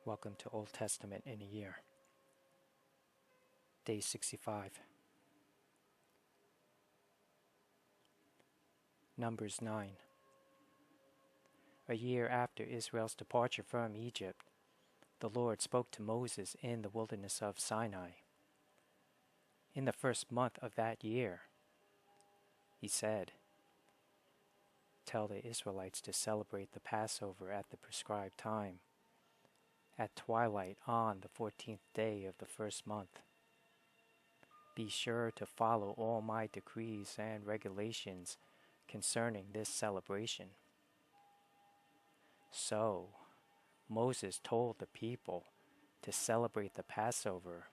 Welcome to Old Testament in a Year. Day 65. Numbers 9. A year after Israel's departure from Egypt, the Lord spoke to Moses in the wilderness of Sinai. In the first month of that year, he said, "Tell the Israelites to celebrate the Passover at the prescribed time, at twilight on the 14th day of the first month. Be sure to follow all my decrees and regulations concerning this celebration." So Moses told the people to celebrate the Passover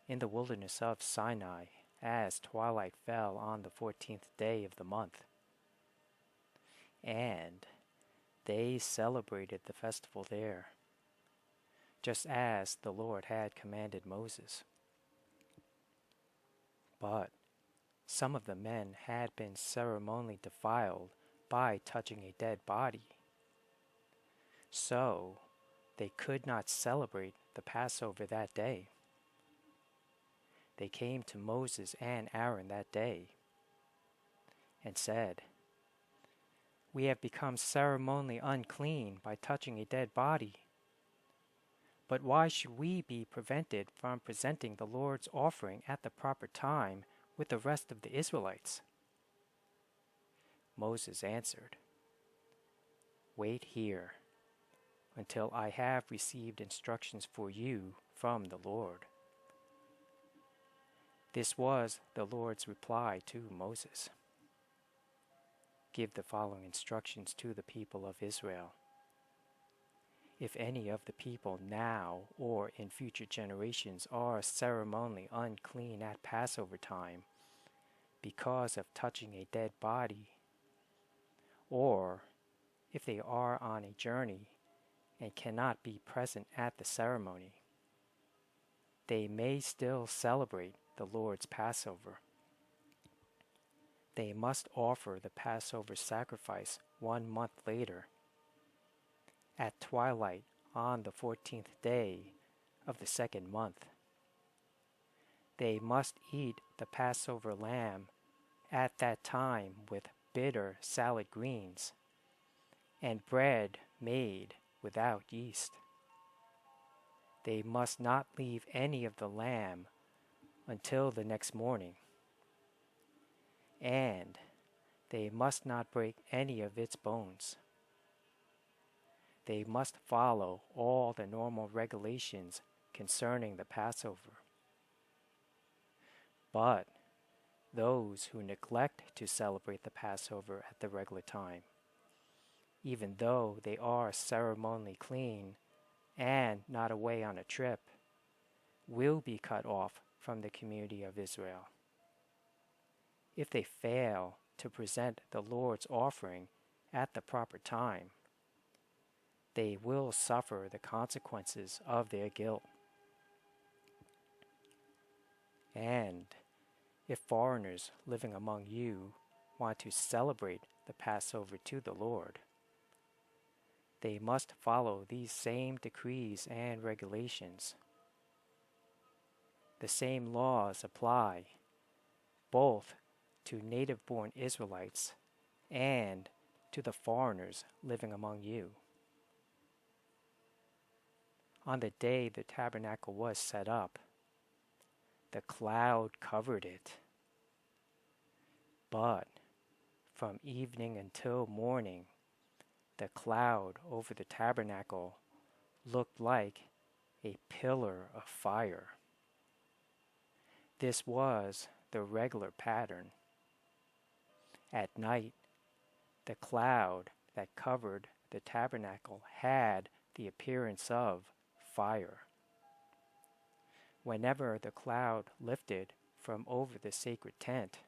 in the wilderness of Sinai as twilight fell on the 14th day of the month. And they celebrated the festival there, just as the Lord had commanded Moses. But some of the men had been ceremonially defiled by touching a dead body. So they could not celebrate the Passover that day. They came to Moses and Aaron that day and said, "We have become ceremonially unclean by touching a dead body. But why should we be prevented from presenting the Lord's offering at the proper time with the rest of the Israelites?" Moses answered, "Wait here until I have received instructions for you from the Lord." This was the Lord's reply to Moses. "Give the following instructions to the people of Israel. If any of the people now or in future generations are ceremonially unclean at Passover time because of touching a dead body, or if they are on a journey and cannot be present at the ceremony, they may still celebrate the Lord's Passover. They must offer the Passover sacrifice 1 month later, at twilight on the 14th day of the second month. They must eat the Passover lamb at that time with bitter salad greens and bread made without yeast. They must not leave any of the lamb until the next morning, and they must not break any of its bones. They must follow all the normal regulations concerning the Passover. But those who neglect to celebrate the Passover at the regular time, even though they are ceremonially clean and not away on a trip, will be cut off from the community of Israel. If they fail to present the Lord's offering at the proper time, they will suffer the consequences of their guilt. And if foreigners living among you want to celebrate the Passover to the Lord, they must follow these same decrees and regulations. The same laws apply both to native-born Israelites and to the foreigners living among you. On the day the tabernacle was set up, the cloud covered it. But from evening until morning, the cloud over the tabernacle looked like a pillar of fire. This was the regular pattern. At night, the cloud that covered the tabernacle had the appearance of fire. Whenever the cloud lifted from over the sacred tent,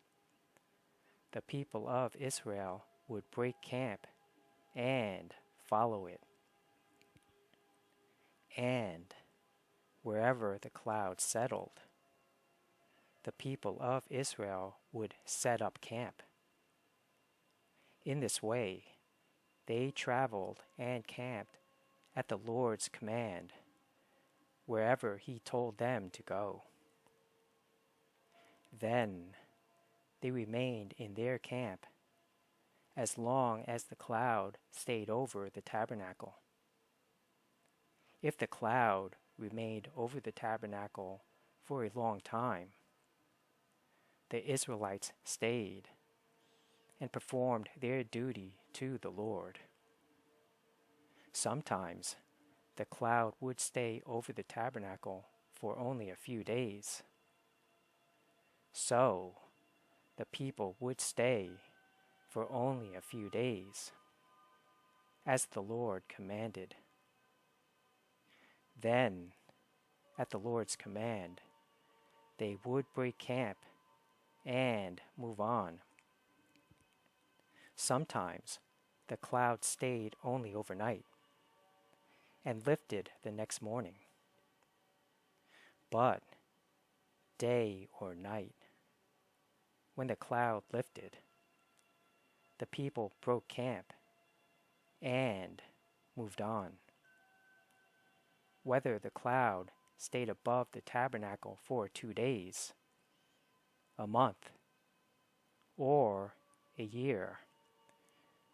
the people of Israel would break camp and follow it. And wherever the cloud settled, the people of Israel would set up camp. In this way, they traveled and camped at the Lord's command wherever he told them to go. Then they remained in their camp as long as the cloud stayed over the tabernacle. If the cloud remained over the tabernacle for a long time, the Israelites stayed and performed their duty to the Lord. Sometimes the cloud would stay over the tabernacle for only a few days. So the people would stay for only a few days, as the Lord commanded. Then, at the Lord's command, they would break camp and move on. Sometimes the cloud stayed only overnight and lifted the next morning. But day or night, when the cloud lifted, the people broke camp and moved on. Whether the cloud stayed above the tabernacle for 2 days, a month, or a year,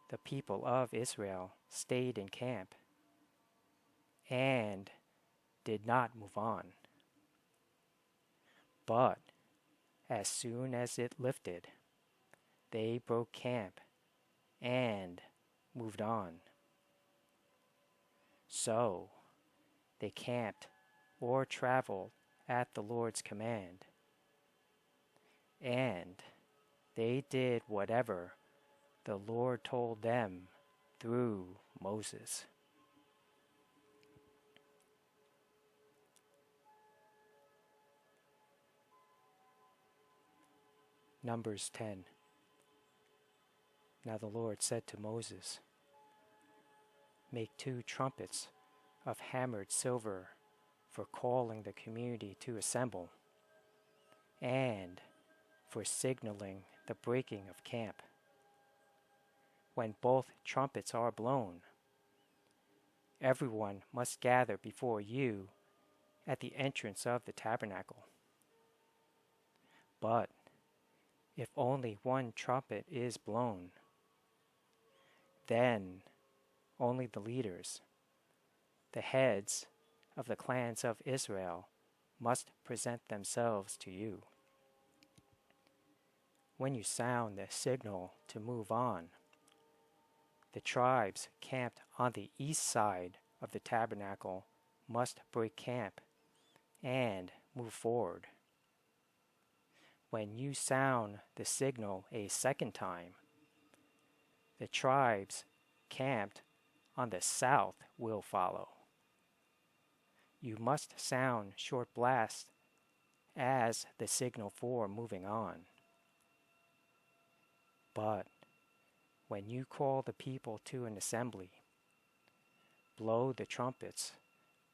the people of Israel stayed in camp and did not move on. But as soon as it lifted, they broke camp and moved on. So they camped or traveled at the Lord's command, and they did whatever the Lord told them through Moses. Numbers 10. Now the Lord said to Moses, "Make 2 trumpets of hammered silver for calling the community to assemble, and for signaling the breaking of camp. When both trumpets are blown, everyone must gather before you at the entrance of the tabernacle. But if only one trumpet is blown, then only the leaders, the heads of the clans of Israel, must present themselves to you. When you sound the signal to move on, the tribes camped on the east side of the tabernacle must break camp and move forward. When you sound the signal a second time, the tribes camped on the south will follow. You must sound short blasts as the signal for moving on. But when you call the people to an assembly, blow the trumpets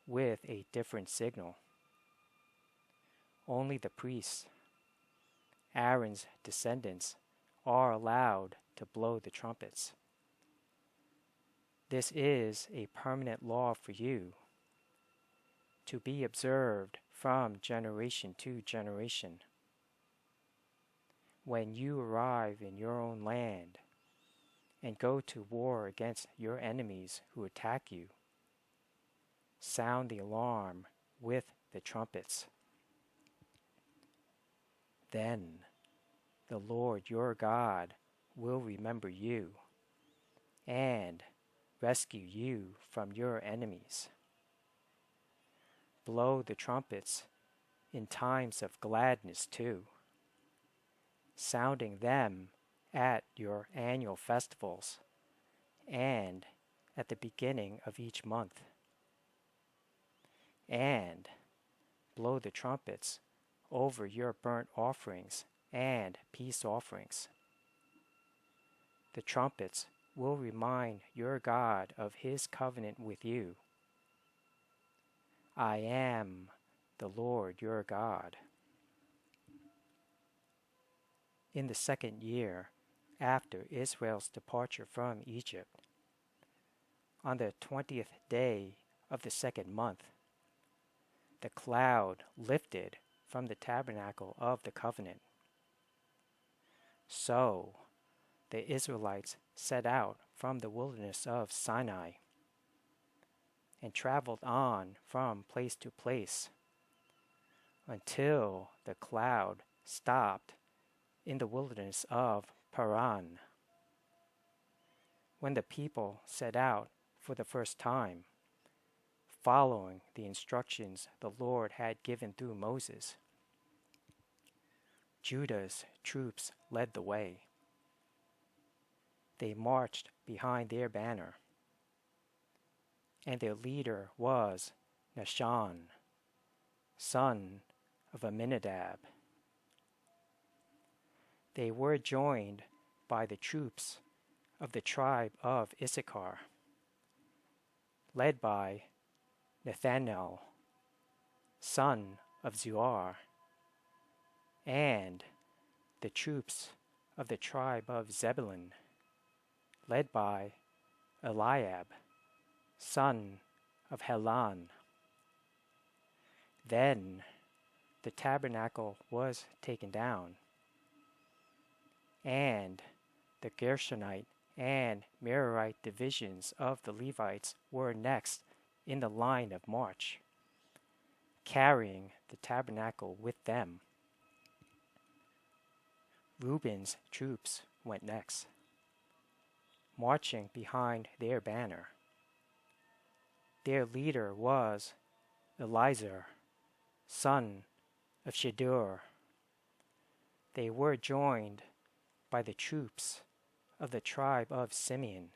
with a different signal. Only the priests, Aaron's descendants, are allowed to blow the trumpets. This is a permanent law for you, to be observed from generation to generation. When you arrive in your own land and go to war against your enemies who attack you, sound the alarm with the trumpets. Then the Lord your God will remember you and rescue you from your enemies. Blow the trumpets in times of gladness too, sounding them at your annual festivals and at the beginning of each month. And blow the trumpets over your burnt offerings and peace offerings. The trumpets will remind your God of his covenant with you. I am the Lord your God. In the 2nd year after Israel's departure from Egypt, on the 20th day of the 2nd month, the cloud lifted from the tabernacle of the covenant. So the Israelites set out from the wilderness of Sinai and traveled on from place to place until the cloud stopped in the wilderness of Paran. When the people set out for the first time, following the instructions the Lord had given through Moses, Judah's troops led the way. They marched behind their banner, and their leader was Nahshon, son of Amminadab. They were joined by the troops of the tribe of Issachar, led by Nathanael, son of Zuar, and the troops of the tribe of Zebulun, led by Eliab, son of Helon. Then the tabernacle was taken down, and the Gershonite and Merarite divisions of the Levites were next in the line of march, carrying the tabernacle with them. Reuben's troops went next, marching behind their banner. Their leader was Elizur, son of Shedeur. They were joined by the troops of the tribe of Simeon,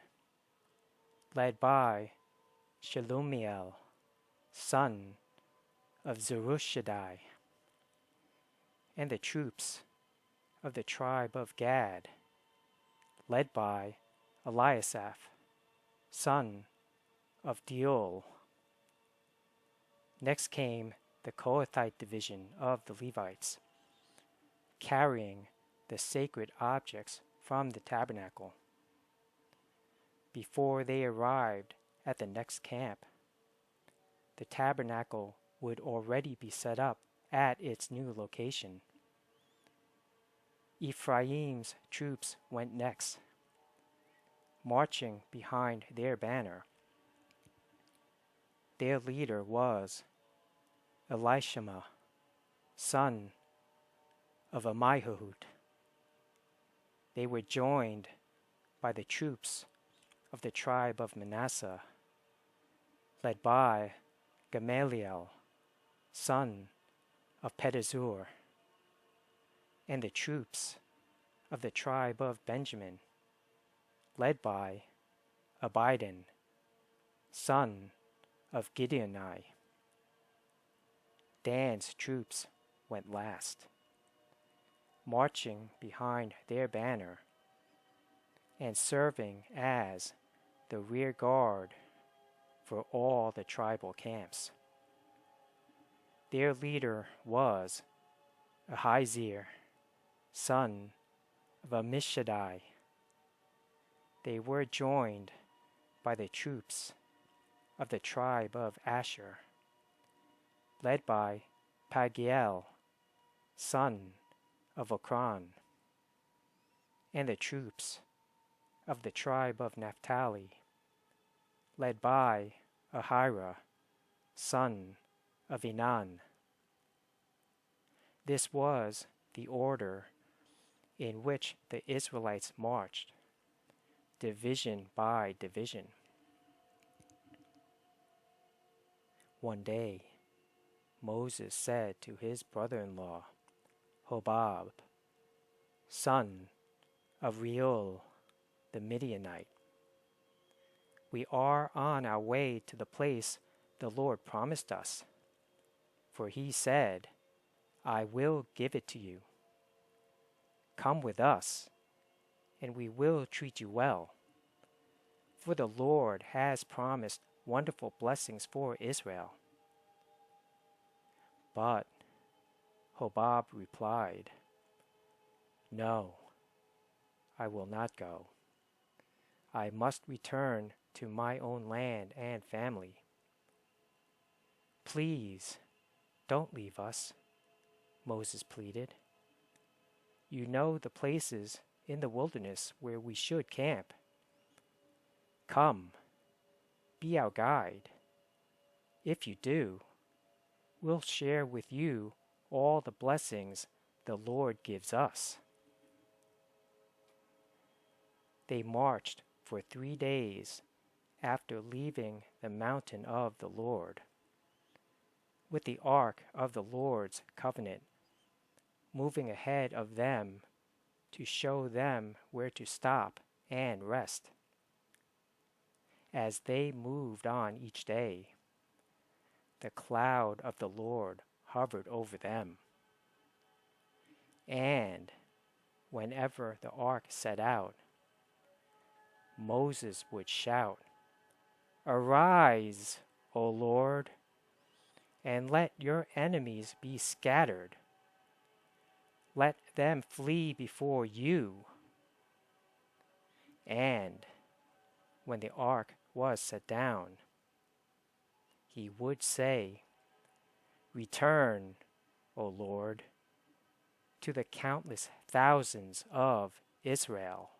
led by Shelumiel, son of Zerushadai, and the troops of the tribe of Gad, led by Eliasaph, son of Deuel. Next came the Kohathite division of the Levites, carrying the sacred objects from the tabernacle. Before they arrived at the next camp, the tabernacle would already be set up at its new location. Ephraim's troops went next, marching behind their banner. Their leader was Elishama, son of Ammihud. They were joined by the troops of the tribe of Manasseh, led by Gamaliel, son of Pedazur, and the troops of the tribe of Benjamin, led by Abidan, son of Gideoni. Dan's troops went last, marching behind their banner and serving as the rear guard for all the tribal camps. Their leader was Ahiezer, son of Ammishaddai. They were joined by the troops of the tribe of Asher, led by Pagiel, son of Okran, and the troops of the tribe of Naphtali, led by Ahira, son of Enan. This was the order in which the Israelites marched, division by division. One day, Moses said to his brother-in-law, Hobab, son of Reuel the Midianite, "We are on our way to the place the Lord promised us, for he said, 'I will give it to you.' Come with us, and we will treat you well, for the Lord has promised wonderful blessings for Israel." But Hobab replied, "No, I will not go. I must return to my own land and family. Please don't leave us," Moses pleaded. "You know the places in the wilderness where we should camp. Come, be our guide. If you do, we'll share with you all the blessings the Lord gives us." They marched for 3 days after leaving the mountain of the Lord, with the ark of the Lord's covenant moving ahead of them to show them where to stop and rest. As they moved on each day, the cloud of the Lord hovered over them. And whenever the ark set out, Moses would shout, "Arise, O Lord, and let your enemies be scattered. Let them flee before you." And when the ark was set down, he would say, "Return, O Lord, to the countless thousands of Israel."